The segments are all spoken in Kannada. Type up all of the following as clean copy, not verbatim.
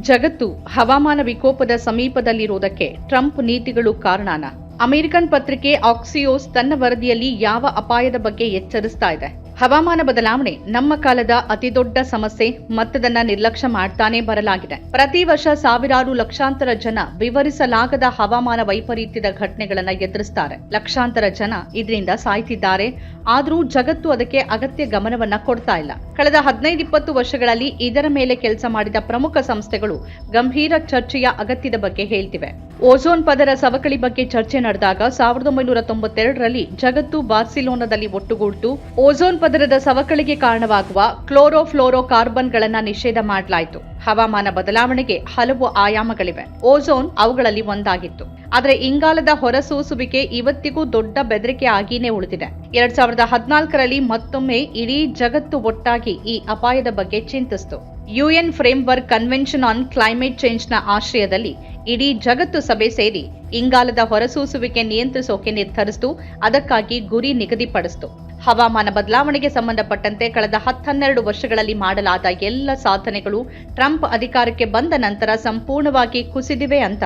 ಜಗತ್ತು ಹವಾಮಾನ ವಿಕೋಪದ ಸಮೀಪದಲ್ಲಿರುವುದಕ್ಕೆ ಟ್ರಂಪ್ ನೀತಿಗಳು ಕಾರಣನಾ? ಅಮೆರಿಕನ್ ಪತ್ರಿಕೆ ಆಕ್ಸಿಯೋಸ್ ತನ್ನ ವರದಿಯಲ್ಲಿ ಯಾವ ಅಪಾಯದ ಬಗ್ಗೆ ಎಚ್ಚರಿಸ್ತಾ ಇದೆ? ಹವಾಮಾನ ಬದಲಾವಣೆ ನಮ್ಮ ಕಾಲದ ಅತಿದೊಡ್ಡ ಸಮಸ್ಯೆ ಮತ್ತದನ್ನ ನಿರ್ಲಕ್ಷ್ಯ ಮಾಡ್ತಾನೆ ಬರಲಾಗಿದೆ. ಪ್ರತಿ ವರ್ಷ ಸಾವಿರಾರು ಲಕ್ಷಾಂತರ ಜನ ವಿವರಿಸಲಾಗದ ಹವಾಮಾನ ವೈಪರೀತ್ಯದ ಘಟನೆಗಳನ್ನ ಎದುರಿಸ್ತಾರೆ. ಲಕ್ಷಾಂತರ ಜನ ಇದರಿಂದ ಸಾಯ್ತಿದ್ದಾರೆ. ಆದರೂ ಜಗತ್ತು ಅದಕ್ಕೆ ಅಗತ್ಯ ಗಮನವನ್ನ ಕೊಡ್ತಾ ಇಲ್ಲ. ಕಳೆದ 15-20 ವರ್ಷಗಳಲ್ಲಿ ಇದರ ಮೇಲೆ ಕೆಲಸ ಮಾಡಿದ ಪ್ರಮುಖ ಸಂಸ್ಥೆಗಳು ಗಂಭೀರ ಚರ್ಚೆಯ ಅಗತ್ಯದ ಬಗ್ಗೆ ಹೇಳ್ತಿವೆ. ಓಝೋನ್ ಪದರ ಸವಕಳಿ ಬಗ್ಗೆ ಚರ್ಚೆ ನಡೆದಾಗ 1992ರಲ್ಲಿ ಜಗತ್ತು ಬಾರ್ಸಿಲೋನಾದಲ್ಲಿ ಒಟ್ಟುಗೂಡಿತು. ಓಝೋನ್ ಪದರದ ಸವಕಳಿಗೆ ಕಾರಣವಾಗುವ ಕ್ಲೋರೋಫ್ಲೋರೋ ಕಾರ್ಬನ್ಗಳನ್ನ ನಿಷೇಧ ಮಾಡಲಾಯಿತು. ಹವಾಮಾನ ಬದಲಾವಣೆಗೆ ಹಲವು ಆಯಾಮಗಳಿವೆ. ಓಝೋನ್ ಅವುಗಳಲ್ಲಿ ಒಂದಾಗಿತ್ತು. ಆದರೆ ಇಂಗಾಲದ ಹೊರಸೂಸುವಿಕೆ ಇವತ್ತಿಗೂ ದೊಡ್ಡ ಬೆದರಿಕೆ ಆಗಿಯೇ ಉಳಿದಿದೆ. 2014ರಲ್ಲಿ ಮತ್ತೊಮ್ಮೆ ಇಡೀ ಜಗತ್ತು ಒಟ್ಟಾಗಿ ಈ ಅಪಾಯದ ಬಗ್ಗೆ ಚಿಂತಿಸಿತು. UN framework convention on climate ಚೇಂಜ್ನ ಆಶ್ರಯದಲ್ಲಿ ಇಡೀ ಜಗತ್ತು ಸಭೆ ಸೇರಿ ಇಂಗಾಲದ ಹೊರಸೂಸುವಿಕೆ ನಿಯಂತ್ರಿಸೋಕೆ ನಿರ್ಧರಿಸಿತು. ಅದಕ್ಕಾಗಿ ಗುರಿ ನಿಗದಿಪಡಿಸಿತು. ಹವಾಮಾನ ಬದಲಾವಣೆಗೆ ಸಂಬಂಧಪಟ್ಟಂತೆ ಕಳೆದ 10-12 ವರ್ಷಗಳಲ್ಲಿ ಮಾಡಲಾದ ಎಲ್ಲ ಸಾಧನೆಗಳು ಟ್ರಂಪ್ ಅಧಿಕಾರಕ್ಕೆ ಬಂದ ನಂತರ ಸಂಪೂರ್ಣವಾಗಿ ಕುಸಿದಿವೆ ಅಂತ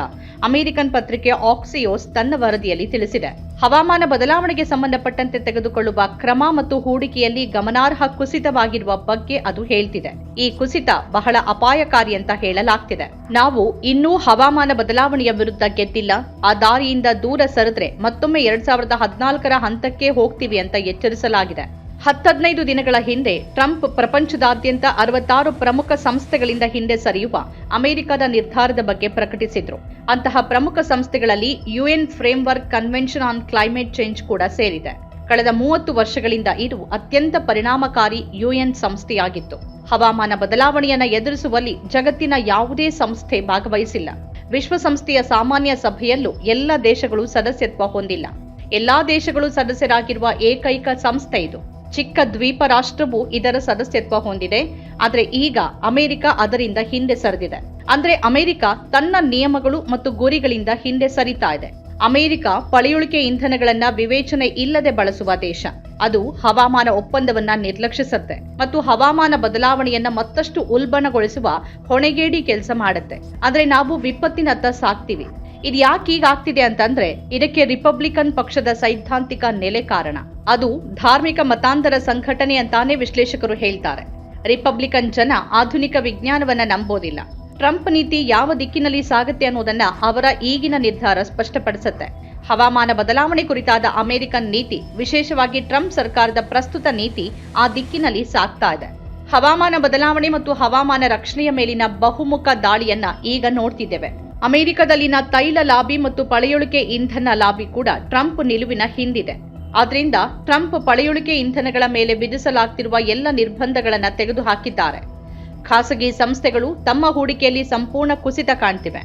ಅಮೆರಿಕನ್ ಪತ್ರಿಕೆ ಆಕ್ಸಿಯೋಸ್ ತನ್ನ ವರದಿಯಲ್ಲಿ ತಿಳಿಸಿದೆ. ಹವಾಮಾನ ಬದಲಾವಣೆಗೆ ಸಂಬಂಧಪಟ್ಟಂತೆ ತೆಗೆದುಕೊಳ್ಳುವ ಕ್ರಮ ಮತ್ತು ಹೂಡಿಕೆಯಲ್ಲಿ ಗಮನಾರ್ಹ ಕುಸಿತವಾಗಿರುವ ಬಗ್ಗೆ ಅದು ಹೇಳ್ತಿದೆ. ಈ ಕುಸಿತ ಬಹಳ ಅಪಾಯಕಾರಿ ಅಂತ ಹೇಳಲಾಗ್ತಿದೆ. ನಾವು ಇನ್ನೂ ಹವಾಮಾನ ಬದಲಾವಣೆಯ ವಿರುದ್ಧ ಗೆದ್ದಿಲ್ಲ. ಆ ದಾರಿಯಿಂದ ದೂರ ಸರಿದ್ರೆ ಮತ್ತೊಮ್ಮೆ 2014ರ ಹಂತಕ್ಕೆ ಹೋಗ್ತೀವಿ ಅಂತ ಎಚ್ಚರಿಸಲಾಗಿದೆ. 10-15 ದಿನಗಳ ಹಿಂದೆ ಟ್ರಂಪ್ ಪ್ರಪಂಚದಾದ್ಯಂತ 66 ಪ್ರಮುಖ ಸಂಸ್ಥೆಗಳಿಂದ ಹಿಂದೆ ಸರಿಯುವ ಅಮೆರಿಕದ ನಿರ್ಧಾರದ ಬಗ್ಗೆ ಪ್ರಕಟಿಸಿದ್ರು. ಅಂತಹ ಪ್ರಮುಖ ಸಂಸ್ಥೆಗಳಲ್ಲಿ UN framework convention on climate change ಕೂಡ ಸೇರಿದೆ. ಕಳೆದ 30 ವರ್ಷಗಳಿಂದ ಇದು ಅತ್ಯಂತ ಪರಿಣಾಮಕಾರಿ ಯುಎನ್ ಸಂಸ್ಥೆಯಾಗಿತ್ತು. ಹವಾಮಾನ ಬದಲಾವಣೆಯನ್ನು ಎದುರಿಸುವಲ್ಲಿ ಜಗತ್ತಿನ ಯಾವುದೇ ಸಂಸ್ಥೆ ಭಾಗವಹಿಸಿಲ್ಲ. ವಿಶ್ವಸಂಸ್ಥೆಯ ಸಾಮಾನ್ಯ ಸಭೆಯಲ್ಲೂ ಎಲ್ಲ ದೇಶಗಳು ಸದಸ್ಯತ್ವ ಹೊಂದಿಲ್ಲ. ಎಲ್ಲಾ ದೇಶಗಳು ಸದಸ್ಯರಾಗಿರುವ ಏಕೈಕ ಸಂಸ್ಥೆ ಇದು. ಚಿಕ್ಕ ದ್ವೀಪ ರಾಷ್ಟ್ರವು ಇದರ ಸದಸ್ಯತ್ವ ಹೊಂದಿದೆ. ಆದರೆ ಈಗ ಅಮೆರಿಕ ಅದರಿಂದ ಹಿಂದೆ ಸರಿದಿದೆ. ಅಂದ್ರೆ ಅಮೆರಿಕ ತನ್ನ ನಿಯಮಗಳು ಮತ್ತು ಗುರಿಗಳಿಂದ ಹಿಂದೆ ಸರಿತಾ ಇದೆ. ಅಮೆರಿಕ ಪಳೆಯುಳಿಕೆ ಇಂಧನಗಳನ್ನ ವಿವೇಚನೆ ಇಲ್ಲದೆ ಬಳಸುವ ದೇಶ. ಅದು ಹವಾಮಾನ ಒಪ್ಪಂದವನ್ನ ನಿರ್ಲಕ್ಷಿಸುತ್ತೆ ಮತ್ತು ಹವಾಮಾನ ಬದಲಾವಣೆಯನ್ನ ಮತ್ತಷ್ಟು ಉಲ್ಬಣಗೊಳಿಸುವ ಹೊಣೆಗೇಡಿ ಕೆಲಸ ಮಾಡುತ್ತೆ. ಆದ್ರೆ ನಾವು ವಿಪತ್ತಿನತ್ತ ಸಾಕ್ತಿವಿ. ಇದು ಯಾಕೆ ಹೀಗಾಗ್ತಿದೆ ಅಂತಂದ್ರೆ ಇದಕ್ಕೆ ರಿಪಬ್ಲಿಕನ್ ಪಕ್ಷದ ಸೈದ್ಧಾಂತಿಕ ನೆಲೆ ಕಾರಣ. ಅದು ಧಾರ್ಮಿಕ ಮತಾಂತರ ಸಂಘಟನೆ ಅಂತಾನೆ ವಿಶ್ಲೇಷಕರು ಹೇಳ್ತಾರೆ. ರಿಪಬ್ಲಿಕನ್ ಜನ ಆಧುನಿಕ ವಿಜ್ಞಾನವನ್ನ ನಂಬೋದಿಲ್ಲ. ಟ್ರಂಪ್ ನೀತಿ ಯಾವ ದಿಕ್ಕಿನಲ್ಲಿ ಸಾಗುತ್ತೆ ಅನ್ನೋದನ್ನ ಅವರ ಈಗಿನ ನಿರ್ಧಾರ ಸ್ಪಷ್ಟಪಡಿಸುತ್ತೆ. ಹವಾಮಾನ ಬದಲಾವಣೆ ಕುರಿತಾದ ಅಮೆರಿಕನ್ ನೀತಿ, ವಿಶೇಷವಾಗಿ ಟ್ರಂಪ್ ಸರ್ಕಾರದ ಪ್ರಸ್ತುತ ನೀತಿ ಆ ದಿಕ್ಕಿನಲ್ಲಿ ಸಾಗ್ತಾ ಇದೆ. ಹವಾಮಾನ ಬದಲಾವಣೆ ಮತ್ತು ಹವಾಮಾನ ರಕ್ಷಣೆಯ ಮೇಲಿನ ಬಹುಮುಖ ದಾಳಿಯನ್ನ ಈಗ ನೋಡ್ತಿದ್ದೇವೆ. ಅಮೆರಿಕದಲ್ಲಿನ ತೈಲ ಲಾಬಿ ಮತ್ತು ಪಳೆಯುಳಿಕೆ ಇಂಧನ ಲಾಬಿ ಕೂಡ ಟ್ರಂಪ್ ನಿಲುವಿನ ಹಿಂದಿದೆ. ಆದ್ರಿಂದ ಟ್ರಂಪ್ ಪಳೆಯುಳಿಕೆ ಇಂಧನಗಳ ಮೇಲೆ ವಿಧಿಸಲಾಗ್ತಿರುವ ಎಲ್ಲ ನಿರ್ಬಂಧಗಳನ್ನು ತೆಗೆದುಹಾಕಿದ್ದಾರೆ. ಖಾಸಗಿ ಸಂಸ್ಥೆಗಳು ತಮ್ಮ ಹೂಡಿಕೆಯಲ್ಲಿ ಸಂಪೂರ್ಣ ಕುಸಿತ ಕಾಣ್ತಿವೆ.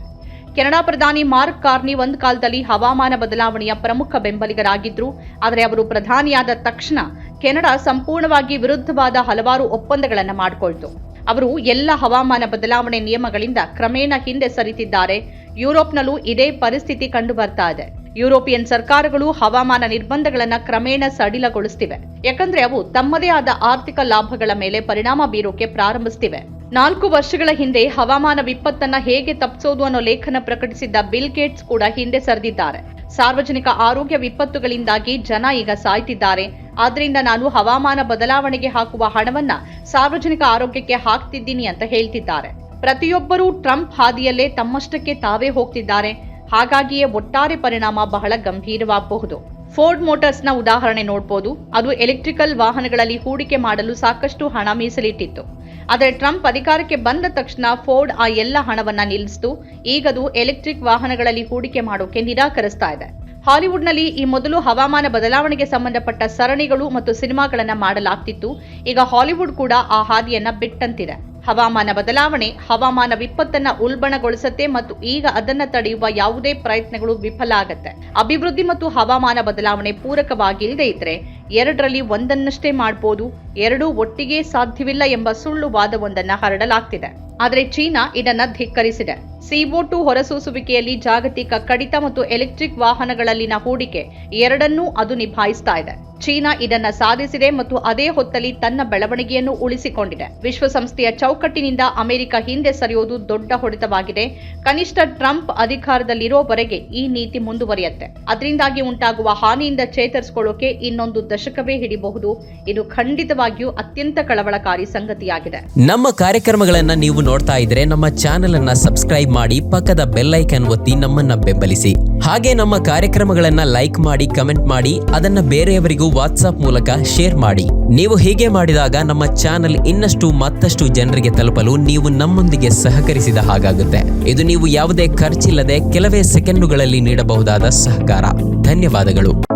ಕೆನಡಾ ಪ್ರಧಾನಿ ಮಾರ್ಕ್ ಕಾರ್ನಿ ಒಂದು ಕಾಲದಲ್ಲಿ ಹವಾಮಾನ ಬದಲಾವಣೆಯ ಪ್ರಮುಖ ಬೆಂಬಲಿಗರಾಗಿದ್ರು. ಆದರೆ ಅವರು ಪ್ರಧಾನಿಯಾದ ತಕ್ಷಣ ಕೆನಡಾ ಸಂಪೂರ್ಣವಾಗಿ ವಿರುದ್ಧವಾದ ಹಲವಾರು ಒಪ್ಪಂದಗಳನ್ನು ಮಾಡಿಕೊಳ್ತು. ಅವರು ಎಲ್ಲ ಹವಾಮಾನ ಬದಲಾವಣೆ ನಿಯಮಗಳಿಂದ ಕ್ರಮೇಣ ಹಿಂದೆ ಸರಿತಿದ್ದಾರೆ. ಯುರೋಪ್ನಲ್ಲೂ ಇದೇ ಪರಿಸ್ಥಿತಿ ಕಂಡು ಬರ್ತಾ ಇದೆ. ಯುರೋಪಿಯನ್ ಸರ್ಕಾರಗಳು ಹವಾಮಾನ ನಿರ್ಬಂಧಗಳನ್ನು ಕ್ರಮೇಣ ಸಡಿಲಗೊಳಿಸ್ತಿವೆ. ಯಾಕಂದ್ರೆ ಅವು ತಮ್ಮದೇ ಆದ ಆರ್ಥಿಕ ಲಾಭಗಳ ಮೇಲೆ ಪರಿಣಾಮ ಬೀರೋಕೆ ಪ್ರಾರಂಭಿಸ್ತಿವೆ. 4 ವರ್ಷಗಳ ಹಿಂದೆ ಹವಾಮಾನ ವಿಪತ್ತನ್ನ ಹೇಗೆ ತಪ್ಪಿಸೋದು ಅನ್ನೋ ಲೇಖನ ಪ್ರಕಟಿಸಿದ್ದ ಬಿಲ್ ಗೇಟ್ಸ್ ಕೂಡ ಹಿಂದೆ ಸರಿದಿದ್ದಾರೆ. ಸಾರ್ವಜನಿಕ ಆರೋಗ್ಯ ವಿಪತ್ತುಗಳಿಂದಾಗಿ ಜನ ಈಗ ಸಾಯ್ತಿದ್ದಾರೆ. ಆದ್ರಿಂದ ನಾನು ಹವಾಮಾನ ಬದಲಾವಣೆಗೆ ಹಾಕುವ ಹಣವನ್ನ ಸಾರ್ವಜನಿಕ ಆರೋಗ್ಯಕ್ಕೆ ಹಾಕ್ತಿದ್ದೀನಿ ಅಂತ ಹೇಳ್ತಿದ್ದಾರೆ. ಪ್ರತಿಯೊಬ್ಬರೂ ಟ್ರಂಪ್ ಹಾದಿಯಲ್ಲೇ ತಮ್ಮಷ್ಟಕ್ಕೆ ತಾವೇ ಹೋಗ್ತಿದ್ದಾರೆ. ಹಾಗಾಗಿಯೇ ಒಟ್ಟಾರೆ ಪರಿಣಾಮ ಬಹಳ ಗಂಭೀರವಾಗಬಹುದು. ಫೋರ್ಡ್ ಮೋಟಾರ್ಸ್ನ ಉದಾಹರಣೆ ನೋಡಬಹುದು. ಅದು ಎಲೆಕ್ಟ್ರಿಕಲ್ ವಾಹನಗಳಲ್ಲಿ ಹೂಡಿಕೆ ಮಾಡಲು ಸಾಕಷ್ಟು ಹಣ ಮೀಸಲಿಟ್ಟಿತ್ತು. ಆದರೆ ಟ್ರಂಪ್ ಅಧಿಕಾರಕ್ಕೆ ಬಂದ ತಕ್ಷಣ ಫೋರ್ಡ್ ಆ ಎಲ್ಲ ಹಣವನ್ನ ನಿಲ್ಲಿಸಿತು. ಈಗದು ಎಲೆಕ್ಟ್ರಿಕ್ ವಾಹನಗಳಲ್ಲಿ ಹೂಡಿಕೆ ಮಾಡೋಕೆ ನಿರಾಕರಿಸ್ತಾ ಇದೆ. ಹಾಲಿವುಡ್ನಲ್ಲಿ ಈ ಮೊದಲು ಹವಾಮಾನ ಬದಲಾವಣೆಗೆ ಸಂಬಂಧಪಟ್ಟ ಸರಣಿಗಳು ಮತ್ತು ಸಿನಿಮಾಗಳನ್ನ ಮಾಡಲಾಗ್ತಿತ್ತು. ಈಗ ಹಾಲಿವುಡ್ ಕೂಡ ಆ ಹಾದಿಯನ್ನ ಬಿಟ್ಟಂತಿದೆ. ಹವಾಮಾನ ಬದಲಾವಣೆ ಹವಾಮಾನ ವಿಪತ್ತನ್ನ ಉಲ್ಬಣಗೊಳಿಸುತ್ತೆ ಮತ್ತು ಈಗ ಅದನ್ನ ತಡೆಯುವ ಯಾವುದೇ ಪ್ರಯತ್ನಗಳು ವಿಫಲ ಆಗತ್ತೆ. ಅಭಿವೃದ್ಧಿ ಮತ್ತು ಹವಾಮಾನ ಬದಲಾವಣೆ ಪೂರಕವಾಗಿಲ್ಲದೆ ಇದ್ರೆ ಎರಡರಲ್ಲಿ ಒಂದನ್ನಷ್ಟೇ ಮಾಡಬಹುದು. ಎರಡೂ ಒಟ್ಟಿಗೆ ಸಾಧ್ಯವಿಲ್ಲ ಎಂಬ ಸುಳ್ಳು ವಾದವೊಂದನ್ನ ಹರಡಲಾಗ್ತಿದೆ. ಆದರೆ ಚೀನಾ ಇದನ್ನ ಧಿಕ್ಕರಿಸಿದೆ. CO2 ಹೊರಸೂಸುವಿಕೆಯಲ್ಲಿ ಜಾಗತಿಕ ಕಡಿತ ಮತ್ತು ಎಲೆಕ್ಟ್ರಿಕ್ ವಾಹನಗಳಲ್ಲಿನ ಹೂಡಿಕೆ ಎರಡನ್ನೂ ಅದು ನಿಭಾಯಿಸ್ತಾ ಇದೆ. ಚೀನಾ ಇದನ್ನ ಸಾಧಿಸಿದೆ ಮತ್ತು ಅದೇ ಹೊತ್ತಲ್ಲಿ ತನ್ನ ಬೆಳವಣಿಗೆಯನ್ನು ಉಳಿಸಿಕೊಂಡಿದೆ. ವಿಶ್ವಸಂಸ್ಥೆಯ ಚೌಕಟ್ಟಿನಿಂದ ಅಮೆರಿಕ ಹಿಂದೆ ಸರಿಯೋದು ದೊಡ್ಡ ಹೊಡೆತವಾಗಿದೆ. ಕನಿಷ್ಠ ಟ್ರಂಪ್ ಅಧಿಕಾರದಲ್ಲಿರೋವರೆಗೆ ಈ ನೀತಿ ಮುಂದುವರಿಯುತ್ತೆ. ಅದರಿಂದಾಗಿ ಉಂಟಾಗುವ ಹಾನಿಯಿಂದ ಚೇತರಿಸಿಕೊಳ್ಳೋಕೆ ಇನ್ನೊಂದು ದಶಕವೇ ಹಿಡಿಬಹುದು. ಇದು ಖಂಡಿತವಾಗಿಯೂ ಅತ್ಯಂತ ಕಳವಳಕಾರಿ ಸಂಗತಿಯಾಗಿದೆ. ನಮ್ಮ ಕಾರ್ಯಕ್ರಮಗಳನ್ನ ನೀವು ನೋಡ್ತಾ ಇದ್ರೆ ನಮ್ಮ ಚಾನೆಲ್ ಅನ್ನ ಸಬ್ಸ್ಕ್ರೈಬ್ ಮಾಡಿ, ಪಕ್ಕದ ಬೆಲ್ ಐಕಾನ್ ಒತ್ತಿ ನಮ್ಮನ್ನ ಬೆಂಬಲಿಸಿ. ಹಾಗೆ ನಮ್ಮ ಕಾರ್ಯಕ್ರಮಗಳನ್ನ ಲೈಕ್ ಮಾಡಿ, ಕಮೆಂಟ್ ಮಾಡಿ, ಅದನ್ನ ಬೇರೆಯವರಿಗೂ ವಾಟ್ಸ್ಆಪ್ ಮೂಲಕ ಶೇರ್ ಮಾಡಿ. ನೀವು ಹೀಗೆ ಮಾಡಿದಾಗ ನಮ್ಮ ಚಾನೆಲ್ ಇನ್ನಷ್ಟು ಮತ್ತಷ್ಟು ಜನರಿಗೆ ತಲುಪಲು ನೀವು ನಮ್ಮೊಂದಿಗೆ ಸಹಕರಿಸಿದ ಹಾಗಾಗುತ್ತೆ. ಇದು ನೀವು ಯಾವುದೇ ಖರ್ಚಿಲ್ಲದೆ ಕೆಲವೇ ಸೆಕೆಂಡುಗಳಲ್ಲಿ ನೀಡಬಹುದಾದ ಸಹಕಾರ. ಧನ್ಯವಾದಗಳು.